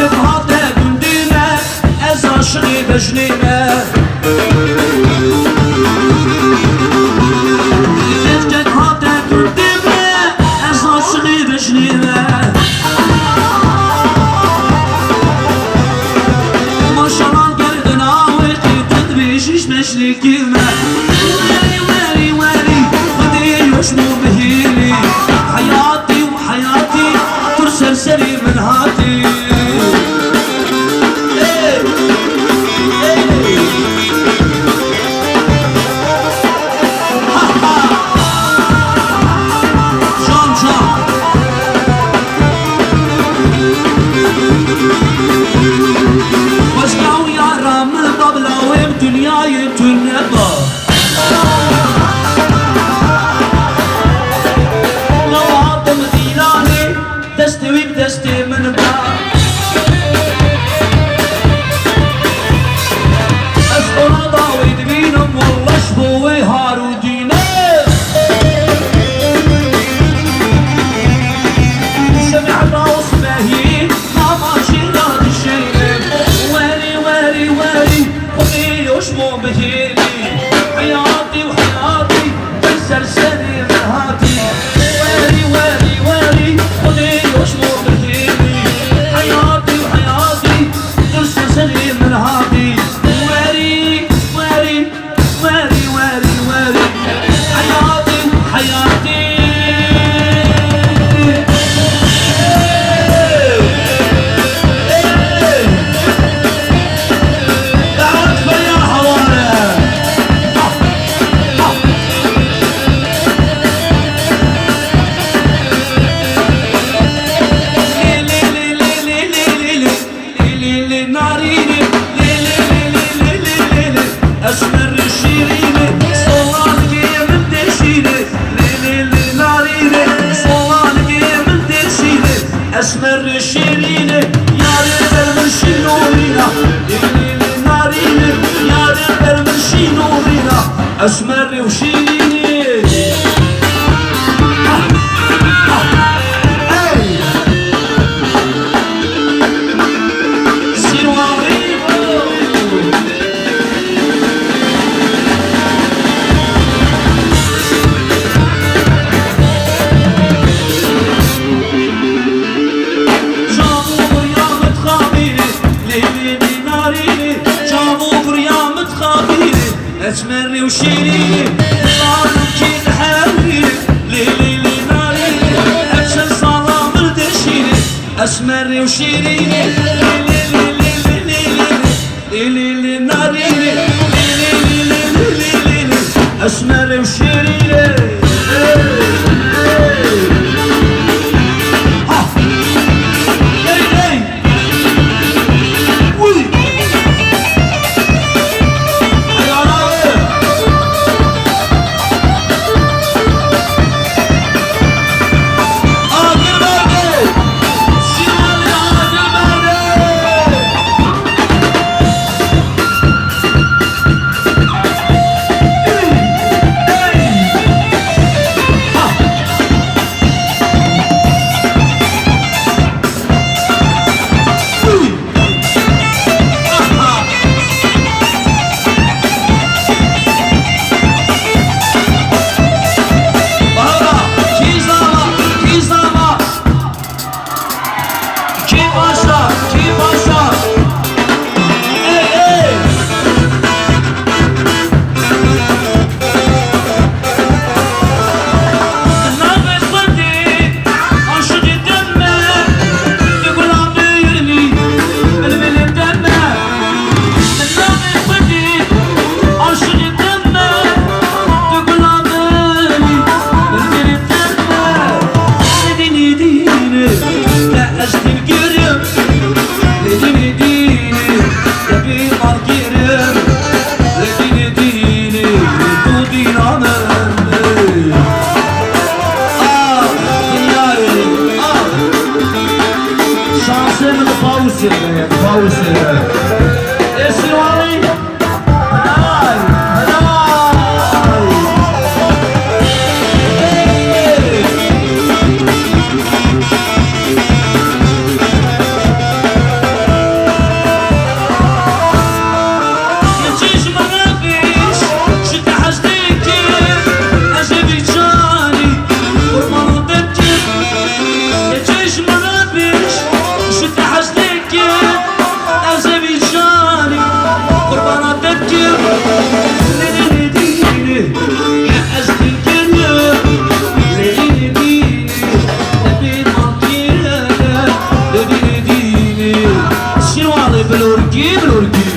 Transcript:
هاته دندينه از عاشقی بجنینه جفجك هاته دندينه از عاشقی بجنینه ماشالله گردن آویقی تدبیشش مشلیکیمه واري واري واري خدي يشمو بهيلي حياتي وحياتي ترسل سري من هاتي دنیای تو نبا نواتم دیلانی دستی وی بدستی من با از قرادا وید بینم والله شبوی هارو دینه سمع راس ماهی ماشي راضي شيء واري واري واري وشمو بهيلي حياتي وحياتي تسلسلي من هاتي واري واري واري خذي وشمو بهيلي حياتي وحياتي تسلسلي من هاتي واري واري واري واري واري حياتي وحياتي اسمر شيرينه يا رب شنورينا ليلي نارينه يا رب شنورينا اسمر وشيرينه اسمري وشيريني صاروا كي حبيبي ليلي ناريني ابشر صلاة مردشيني اسمري وشيريني ليلي ناريني ليلي اسمري وشيريني الأوركي بالأوركي